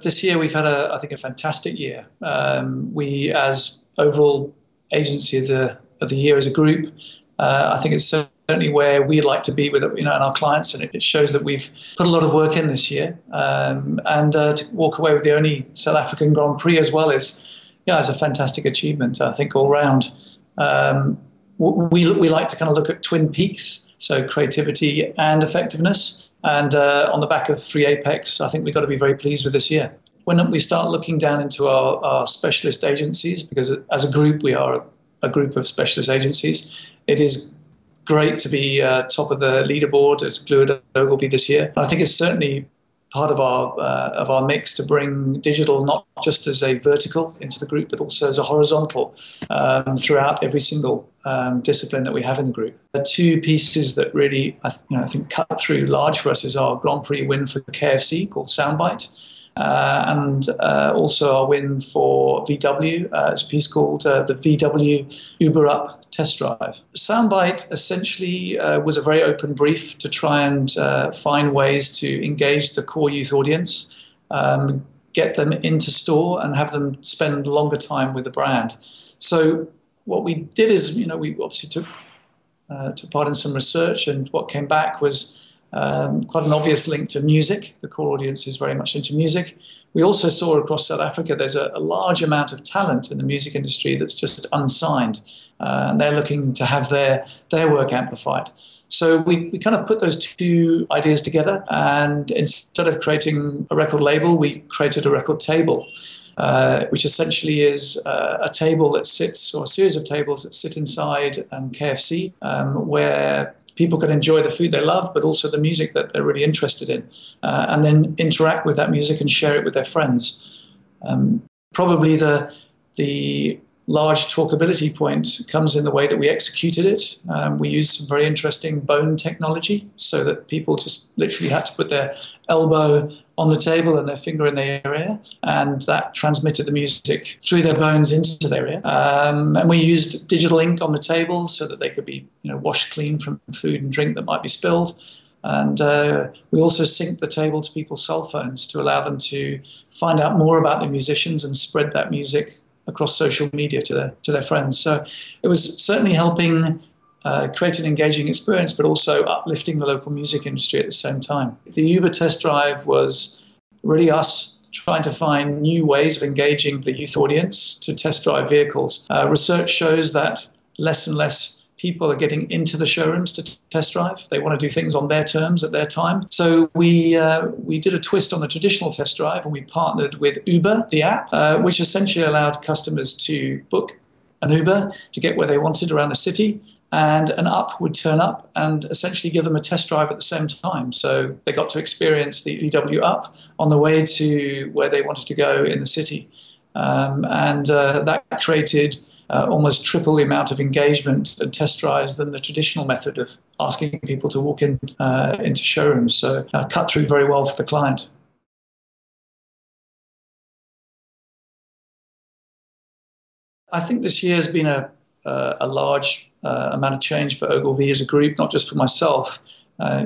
This year we've had, I think, a fantastic year. We, as overall agency of the year as a group, I think it's certainly where we'd like to be with and our clients, and it shows that we've put a lot of work in this year. And to walk away with the only South African Grand Prix as well is a fantastic achievement, I think, all round. We like to kind of look at twin peaks, so creativity and effectiveness. And on the back of 3 Apex, I think we've got to be very pleased with this year. When we start looking down into our specialist agencies, because as a group we are a group of specialist agencies, it is great to be top of the leaderboard as Glue at Ogilvy this year. I think it's certainly part of our mix to bring digital not just as a vertical into the group, but also as a horizontal throughout every single discipline that we have in the group. The 2 pieces that really I think cut through large for us is our Grand Prix win for KFC called Soundbite, and also our win for VW as a piece called the VW Uber Up Test Drive. Soundbite essentially was a very open brief to try and find ways to engage the core youth audience, get them into store and have them spend longer time with the brand. So what we did is, we obviously took part in some research, and what came back was quite an obvious link to music. The core audience is very much into music. We also saw across South Africa there's a large amount of talent in the music industry that's just unsigned, and they're looking to have their work amplified. So we kind of put those 2 ideas together, and instead of creating a record label, we created a record table, which essentially is a table that sits, or a series of tables that sit inside KFC, where people can enjoy the food they love, but also the music that they're really interested in, and then interact with that music and share it with their friends. Probably the large talkability point comes in the way that we executed it. We used some very interesting bone technology, so that people just literally had to put their elbow on the table and their finger in their ear, and that transmitted the music through their bones into their ear. And we used digital ink on the tables so that they could be washed clean from food and drink that might be spilled. And we also synced the table to people's cell phones to allow them to find out more about the musicians and spread that music across social media to their friends. So it was certainly helping create an engaging experience, but also uplifting the local music industry at the same time. The Uber test drive was really us trying to find new ways of engaging the youth audience to test drive vehicles. Research shows that less and less people are getting into the showrooms to test drive. They want to do things on their terms at their time. So we did a twist on the traditional test drive, and we partnered with Uber, the app, which essentially allowed customers to book an Uber to get where they wanted around the city, and an Up would turn up and essentially give them a test drive at the same time. So they got to experience the VW Up on the way to where they wanted to go in the city. And that created almost triple the amount of engagement and test drives than the traditional method of asking people to walk into showrooms. So cut through very well for the client. I think this year has been a large amount of change for Ogilvy as a group, not just for myself.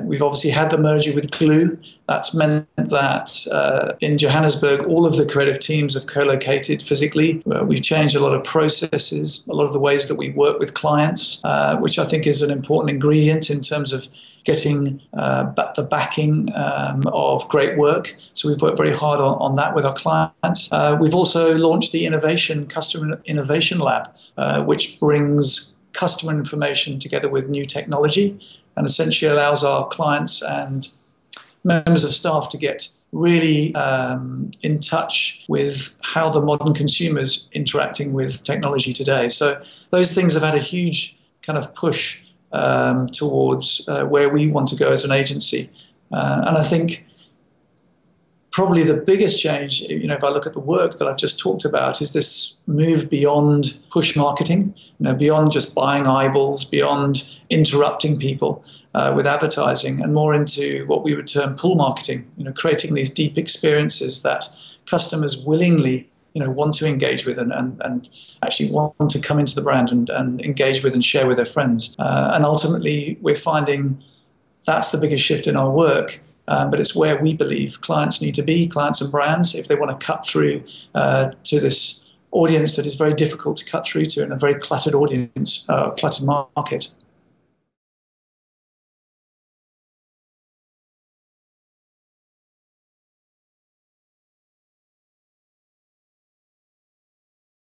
We've obviously had the merger with Glue. That's meant that in Johannesburg, all of the creative teams have co-located physically. We've changed a lot of processes, a lot of the ways that we work with clients, which I think is an important ingredient in terms of getting the backing of great work. So we've worked very hard on that with our clients. We've also launched the Customer Innovation Lab, which brings customer information together with new technology, and essentially allows our clients and members of staff to get really in touch with how the modern consumer's interacting with technology today. So those things have had a huge kind of push towards where we want to go as an agency. And I think probably the biggest change, if I look at the work that I've just talked about, is this move beyond push marketing, beyond just buying eyeballs, beyond interrupting people with advertising, and more into what we would term pull marketing, creating these deep experiences that customers willingly want to engage with and actually want to come into the brand and engage with and share with their friends. And ultimately, we're finding that's the biggest shift in our work, but it's where we believe clients need to be, clients and brands, if they want to cut through to this audience that is very difficult to cut through to in a very cluttered audience, cluttered market.